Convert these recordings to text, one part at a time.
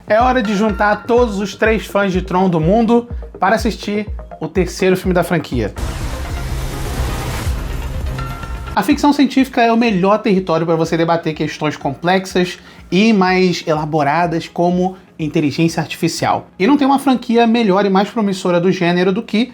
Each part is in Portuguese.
É hora de juntar todos os 3 fãs de Tron do mundo para assistir o terceiro filme da franquia. A ficção científica é o melhor território para você debater questões complexas e mais elaboradas como inteligência artificial. E não tem uma franquia melhor e mais promissora do gênero do que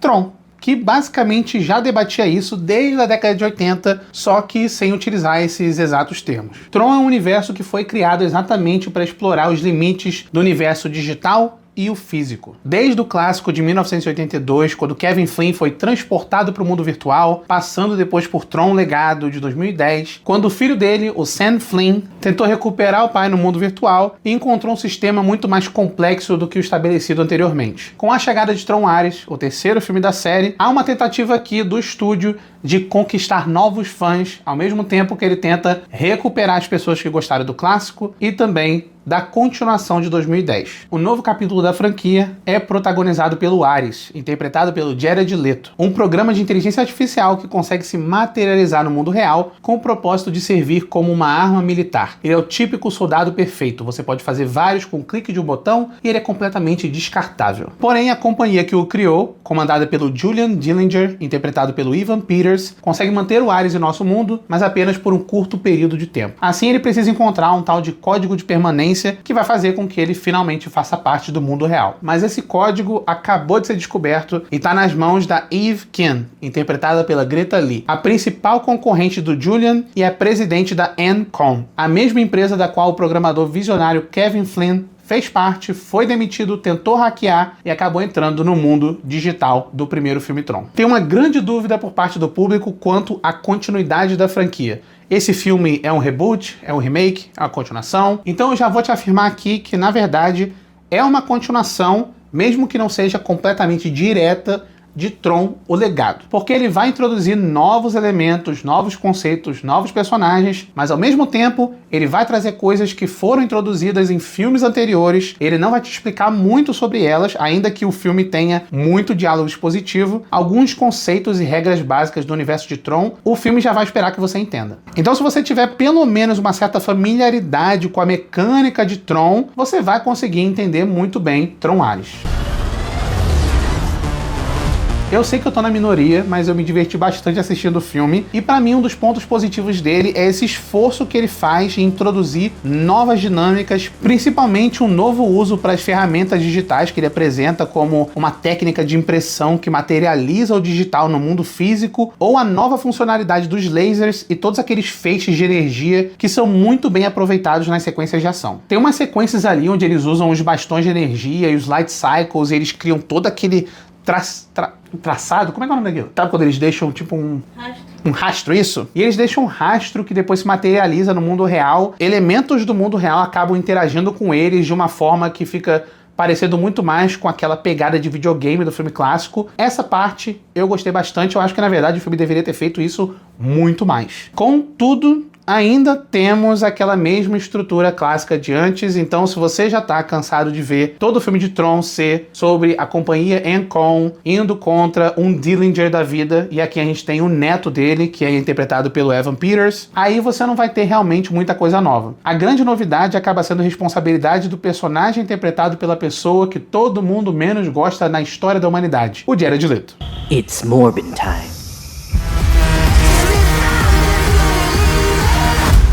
Tron, que basicamente já debatia isso desde a década de 80, só que sem utilizar esses exatos termos. Tron é um universo que foi criado exatamente para explorar os limites do universo digital e o físico. Desde o clássico de 1982, quando Kevin Flynn foi transportado para o mundo virtual, passando depois por Tron Legado de 2010, quando o filho dele, o Sam Flynn, tentou recuperar o pai no mundo virtual e encontrou um sistema muito mais complexo do que o estabelecido anteriormente. Com a chegada de Tron Ares, o terceiro filme da série, há uma tentativa aqui do estúdio de conquistar novos fãs, ao mesmo tempo que ele tenta recuperar as pessoas que gostaram do clássico e também da continuação de 2010. O novo capítulo da franquia é protagonizado pelo Ares, interpretado pelo Jared Leto, um programa de inteligência artificial que consegue se materializar no mundo real com o propósito de servir como uma arma militar. Ele é o típico soldado perfeito, você pode fazer vários com um clique de um botão e ele é completamente descartável. Porém, a companhia que o criou, comandada pelo Julian Dillinger, interpretado pelo Evan Peters, consegue manter o Ares em nosso mundo, mas apenas por um curto período de tempo. Assim, ele precisa encontrar um tal de código de permanência que vai fazer com que ele finalmente faça parte do mundo real. Mas esse código acabou de ser descoberto e está nas mãos da Eve Kinn, interpretada pela Greta Lee, a principal concorrente do Julian e a presidente da Encom, a mesma empresa da qual o programador visionário Kevin Flynn fez parte, foi demitido, tentou hackear e acabou entrando no mundo digital do primeiro filme Tron. Tem uma grande dúvida por parte do público quanto à continuidade da franquia. Esse filme é um reboot? É um remake? É uma continuação? Então eu já vou te afirmar aqui que, na verdade, é uma continuação, mesmo que não seja completamente direta, de Tron, o Legado. Porque ele vai introduzir novos elementos, novos conceitos, novos personagens, mas ao mesmo tempo ele vai trazer coisas que foram introduzidas em filmes anteriores. Ele não vai te explicar muito sobre elas, ainda que o filme tenha muito diálogo expositivo, alguns conceitos e regras básicas do universo de Tron, o filme já vai esperar que você entenda. Então, se você tiver pelo menos uma certa familiaridade com a mecânica de Tron, você vai conseguir entender muito bem Tron Ares. Eu sei que eu tô na minoria, mas eu me diverti bastante assistindo o filme, e pra mim um dos pontos positivos dele é esse esforço que ele faz em introduzir novas dinâmicas, principalmente um novo uso para as ferramentas digitais que ele apresenta, como uma técnica de impressão que materializa o digital no mundo físico, ou a nova funcionalidade dos lasers e todos aqueles feixes de energia que são muito bem aproveitados nas sequências de ação. Tem umas sequências ali onde eles usam os bastões de energia e os light cycles, e eles criam todo aquele traçado, como é que é o nome daquilo? Sabe quando eles deixam tipo um rastro, isso? E eles deixam um rastro que depois se materializa no mundo real. Elementos do mundo real acabam interagindo com eles de uma forma que fica parecendo muito mais com aquela pegada de videogame do filme clássico. Essa parte eu gostei bastante, eu acho que na verdade o filme deveria ter feito isso muito mais. Contudo, ainda temos aquela mesma estrutura clássica de antes, então se você já tá cansado de ver todo o filme de Tron ser sobre a companhia Encom indo contra um Dillinger da vida, e aqui a gente tem o neto dele, que é interpretado pelo Evan Peters, aí você não vai ter realmente muita coisa nova. A grande novidade acaba sendo a responsabilidade do personagem interpretado pela pessoa que todo mundo menos gosta na história da humanidade, o Jared Leto. It's Morbin time.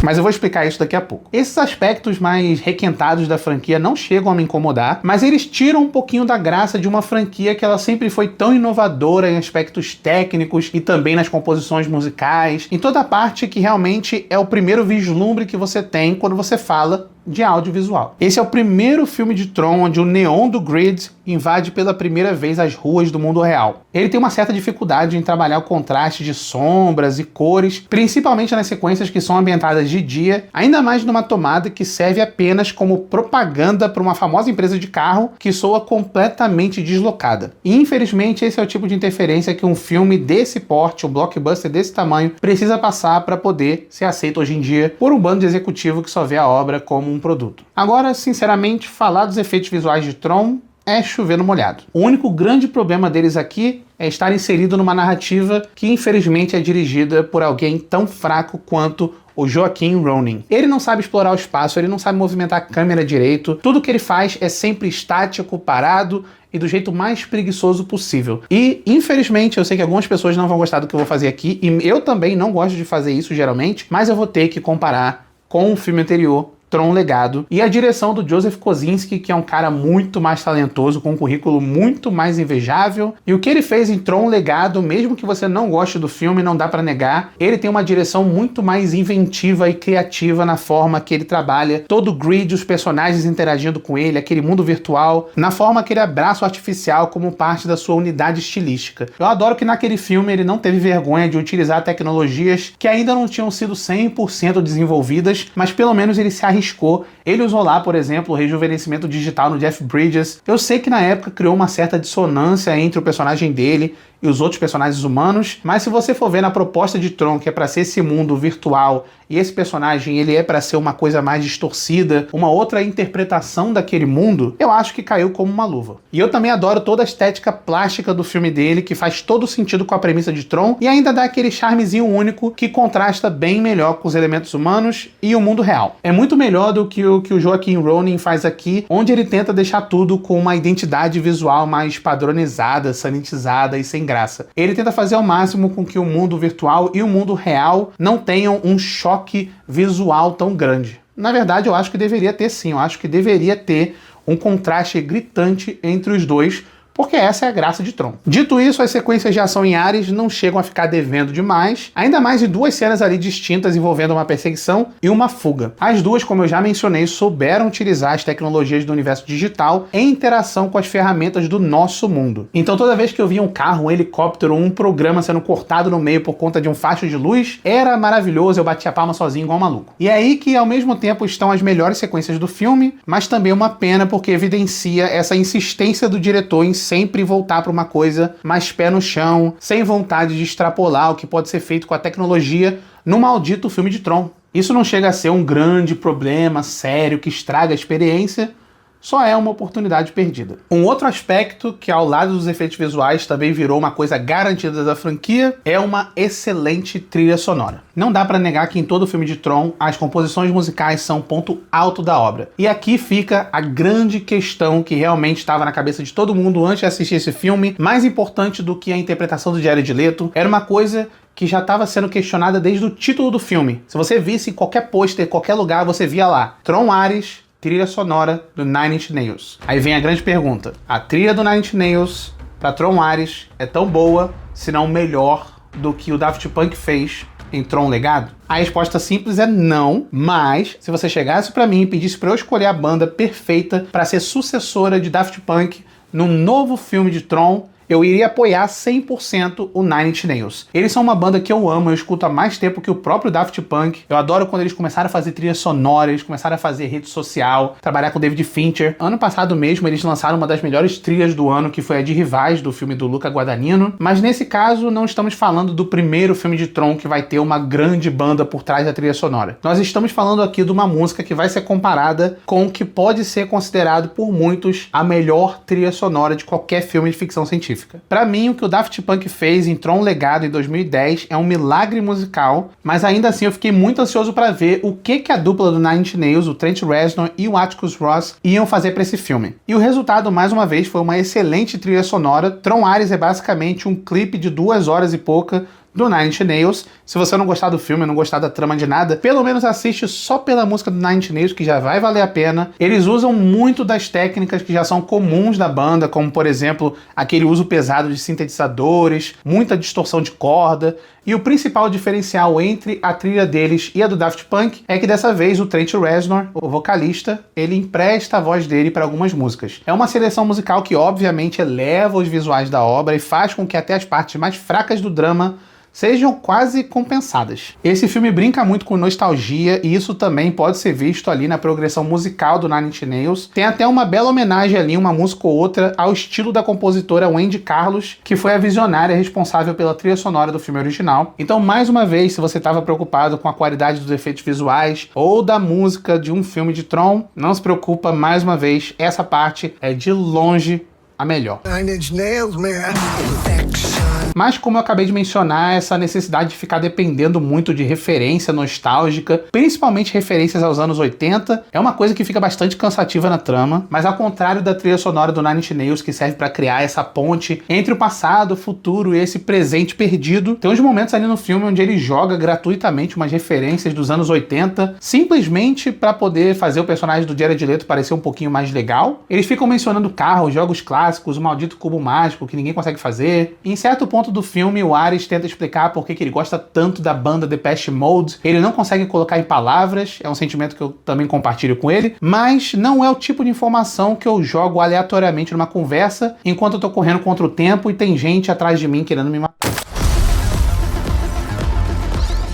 Mas eu vou explicar isso daqui a pouco. Esses aspectos mais requentados da franquia não chegam a me incomodar, mas eles tiram um pouquinho da graça de uma franquia que ela sempre foi tão inovadora em aspectos técnicos e também nas composições musicais, em toda a parte que realmente é o primeiro vislumbre que você tem quando você fala de audiovisual. Esse é o primeiro filme de Tron onde o neon do grid invade pela primeira vez as ruas do mundo real. Ele tem uma certa dificuldade em trabalhar o contraste de sombras e cores, principalmente nas sequências que são ambientadas de dia, ainda mais numa tomada que serve apenas como propaganda para uma famosa empresa de carro que soa completamente deslocada. E infelizmente esse é o tipo de interferência que um filme desse porte, um blockbuster desse tamanho, precisa passar para poder ser aceito hoje em dia por um bando de executivo que só vê a obra como um produto. Agora, sinceramente, falar dos efeitos visuais de Tron é chover no molhado. O único grande problema deles aqui é estar inserido numa narrativa que infelizmente é dirigida por alguém tão fraco quanto o Joaquin Ronin. Ele não sabe explorar o espaço, ele não sabe movimentar a câmera direito, tudo que ele faz é sempre estático, parado e do jeito mais preguiçoso possível. E, infelizmente, eu sei que algumas pessoas não vão gostar do que eu vou fazer aqui, e eu também não gosto de fazer isso geralmente, mas eu vou ter que comparar com o filme anterior, Tron Legado, e a direção do Joseph Kosinski, que é um cara muito mais talentoso, com um currículo muito mais invejável. E o que ele fez em Tron Legado, mesmo que você não goste do filme, não dá pra negar, ele tem uma direção muito mais inventiva e criativa na forma que ele trabalha todo o grid, os personagens interagindo com ele, aquele mundo virtual, na forma que ele abraça o artificial como parte da sua unidade estilística. Eu adoro que naquele filme ele não teve vergonha de utilizar tecnologias que ainda não tinham sido 100% desenvolvidas, mas pelo menos ele se arriscou. Ele usou lá, por exemplo, o rejuvenescimento digital no Jeff Bridges. Eu sei que na época criou uma certa dissonância entre o personagem dele e os outros personagens humanos, mas se você for ver na proposta de Tron, que é pra ser esse mundo virtual, e esse personagem ele é pra ser uma coisa mais distorcida, uma outra interpretação daquele mundo, eu acho que caiu como uma luva. E eu também adoro toda a estética plástica do filme dele, que faz todo sentido com a premissa de Tron, e ainda dá aquele charmezinho único que contrasta bem melhor com os elementos humanos e o mundo real. É muito melhor do que o Joaquin Ronin faz aqui, onde ele tenta deixar tudo com uma identidade visual mais padronizada, sanitizada e sem graça. Ele tenta fazer ao máximo com que o mundo virtual e o mundo real não tenham um choque visual tão grande. Na verdade, eu acho que deveria ter sim, eu acho que deveria ter um contraste gritante entre os dois, porque essa é a graça de Tron. Dito isso, as sequências de ação em Ares não chegam a ficar devendo demais, ainda mais em duas cenas ali distintas envolvendo uma perseguição e uma fuga. As duas, como eu já mencionei, souberam utilizar as tecnologias do universo digital em interação com as ferramentas do nosso mundo. Então toda vez que eu via um carro, um helicóptero, um programa sendo cortado no meio por conta de um facho de luz, era maravilhoso, eu batia a palma sozinho igual um maluco. E é aí que ao mesmo tempo estão as melhores sequências do filme, mas também uma pena porque evidencia essa insistência do diretor em sempre voltar para uma coisa mais pé no chão, sem vontade de extrapolar o que pode ser feito com a tecnologia no maldito filme de Tron. Isso não chega a ser um grande problema sério que estraga a experiência, só é uma oportunidade perdida. Um outro aspecto que ao lado dos efeitos visuais também virou uma coisa garantida da franquia é uma excelente trilha sonora. Não dá pra negar que em todo filme de Tron as composições musicais são o ponto alto da obra. E aqui fica a grande questão que realmente estava na cabeça de todo mundo antes de assistir esse filme, mais importante do que a interpretação do Jared Leto, era uma coisa que já estava sendo questionada desde o título do filme. Se você visse em qualquer pôster, qualquer lugar, você via lá, Tron Ares, trilha sonora do Nine Inch Nails. Aí vem a grande pergunta: a trilha do Nine Inch Nails para Tron Ares é tão boa, se não melhor, do que o Daft Punk fez em Tron Legado? A resposta simples é não, mas se você chegasse para mim e pedisse para eu escolher a banda perfeita para ser sucessora de Daft Punk num novo filme de Tron, eu iria apoiar 100% o Nine Inch Nails. Eles são uma banda que eu amo, eu escuto há mais tempo que o próprio Daft Punk. Eu adoro quando eles começaram a fazer trilha sonora, eles começaram a fazer rede social, trabalhar com David Fincher. Ano passado mesmo, eles lançaram uma das melhores trilhas do ano, que foi a de Rivais, do filme do Luca Guadagnino. Mas nesse caso, não estamos falando do primeiro filme de Tron que vai ter uma grande banda por trás da trilha sonora. Nós estamos falando aqui de uma música que vai ser comparada com o que pode ser considerado por muitos a melhor trilha sonora de qualquer filme de ficção científica. Pra mim, o que o Daft Punk fez em Tron Legado em 2010 é um milagre musical, mas ainda assim eu fiquei muito ansioso pra ver o que a dupla do Nine Inch Nails, o Trent Reznor e o Atticus Ross, iam fazer pra esse filme. E o resultado, mais uma vez, foi uma excelente trilha sonora. Tron Ares é basicamente um clipe de 2 horas e pouca do Nine Inch Nails. Se você não gostar do filme, não gostar da trama de nada, pelo menos assiste só pela música do Nine Inch Nails, que já vai valer a pena. Eles usam muito das técnicas que já são comuns da banda, como por exemplo, aquele uso pesado de sintetizadores, muita distorção de corda, e o principal diferencial entre a trilha deles e a do Daft Punk é que dessa vez o Trent Reznor, o vocalista, ele empresta a voz dele para algumas músicas. É uma seleção musical que obviamente eleva os visuais da obra e faz com que até as partes mais fracas do drama sejam quase compensadas. Esse filme brinca muito com nostalgia e isso também pode ser visto ali na progressão musical do Nine Inch Nails. Tem até uma bela homenagem ali, uma música ou outra, ao estilo da compositora Wendy Carlos, que foi a visionária responsável pela trilha sonora do filme original. Então, mais uma vez, se você estava preocupado com a qualidade dos efeitos visuais ou da música de um filme de Tron, não se preocupa, mais uma vez, essa parte é de longe a melhor. Nine Inch Nails, man. Perfection. Mas como eu acabei de mencionar, essa necessidade de ficar dependendo muito de referência nostálgica, principalmente referências aos anos 80, é uma coisa que fica bastante cansativa na trama, mas ao contrário da trilha sonora do Nine Inch Nails, que serve pra criar essa ponte entre o passado, o futuro e esse presente perdido, tem uns momentos ali no filme onde ele joga gratuitamente umas referências dos anos 80, simplesmente pra poder fazer o personagem do Jared Leto parecer um pouquinho mais legal. Eles ficam mencionando carros, jogos clássicos, o maldito cubo mágico que ninguém consegue fazer. E em certo ponto do filme, o Ares tenta explicar por que ele gosta tanto da banda Depeche Mode. Ele não consegue colocar em palavras, é um sentimento que eu também compartilho com ele, mas não é o tipo de informação que eu jogo aleatoriamente numa conversa enquanto eu tô correndo contra o tempo e tem gente atrás de mim querendo me matar.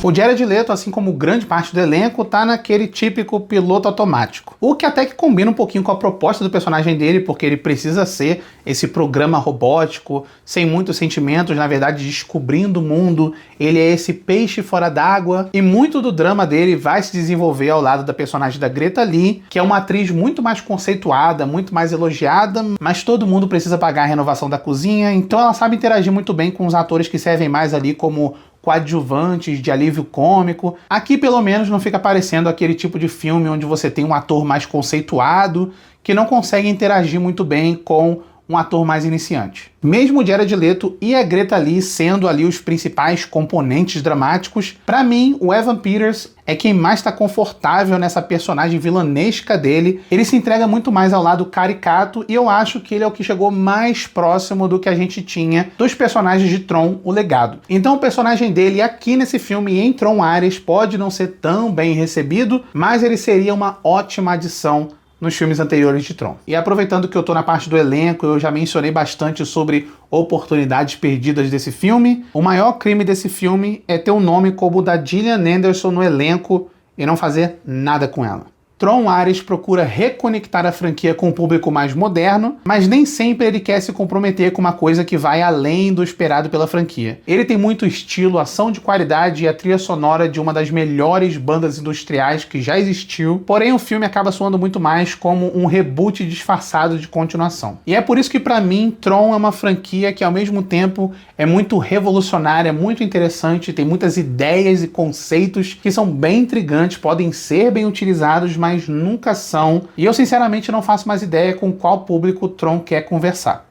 O Jared Leto, assim como grande parte do elenco, tá naquele típico piloto automático. O que até que combina um pouquinho com a proposta do personagem dele, porque ele precisa ser esse programa robótico, sem muitos sentimentos, na verdade descobrindo o mundo. Ele é esse peixe fora d'água, e muito do drama dele vai se desenvolver ao lado da personagem da Greta Lee, que é uma atriz muito mais conceituada, muito mais elogiada, mas todo mundo precisa pagar a renovação da cozinha, então ela sabe interagir muito bem com os atores que servem mais ali como coadjuvantes de alívio cômico. Aqui pelo menos não fica parecendo aquele tipo de filme onde você tem um ator mais conceituado que não consegue interagir muito bem com um ator mais iniciante. Mesmo o Jared Leto e a Greta Lee sendo ali os principais componentes dramáticos, pra mim o Evan Peters é quem mais tá confortável nessa personagem vilanesca dele. Ele se entrega muito mais ao lado caricato e eu acho que ele é o que chegou mais próximo do que a gente tinha dos personagens de Tron, o Legado. Então o personagem dele aqui nesse filme em Tron Ares pode não ser tão bem recebido, mas ele seria uma ótima adição nos filmes anteriores de Tron. E aproveitando que eu tô na parte do elenco, eu já mencionei bastante sobre oportunidades perdidas desse filme. O maior crime desse filme é ter um nome como o da Gillian Anderson no elenco e não fazer nada com ela. Tron Ares procura reconectar a franquia com o público mais moderno, mas nem sempre ele quer se comprometer com uma coisa que vai além do esperado pela franquia. Ele tem muito estilo, ação de qualidade e a trilha sonora de uma das melhores bandas industriais que já existiu, porém o filme acaba soando muito mais como um reboot disfarçado de continuação. E é por isso que pra mim Tron é uma franquia que ao mesmo tempo é muito revolucionária, muito interessante, tem muitas ideias e conceitos que são bem intrigantes, podem ser bem utilizados, mas nunca são. E eu sinceramente não faço mais ideia com qual público o Tron quer conversar.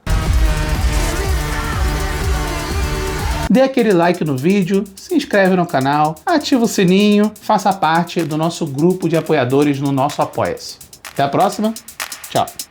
Dê aquele like no vídeo, se inscreve no canal, ativa o sininho, faça parte do nosso grupo de apoiadores no nosso Apoia-se. Até a próxima, tchau!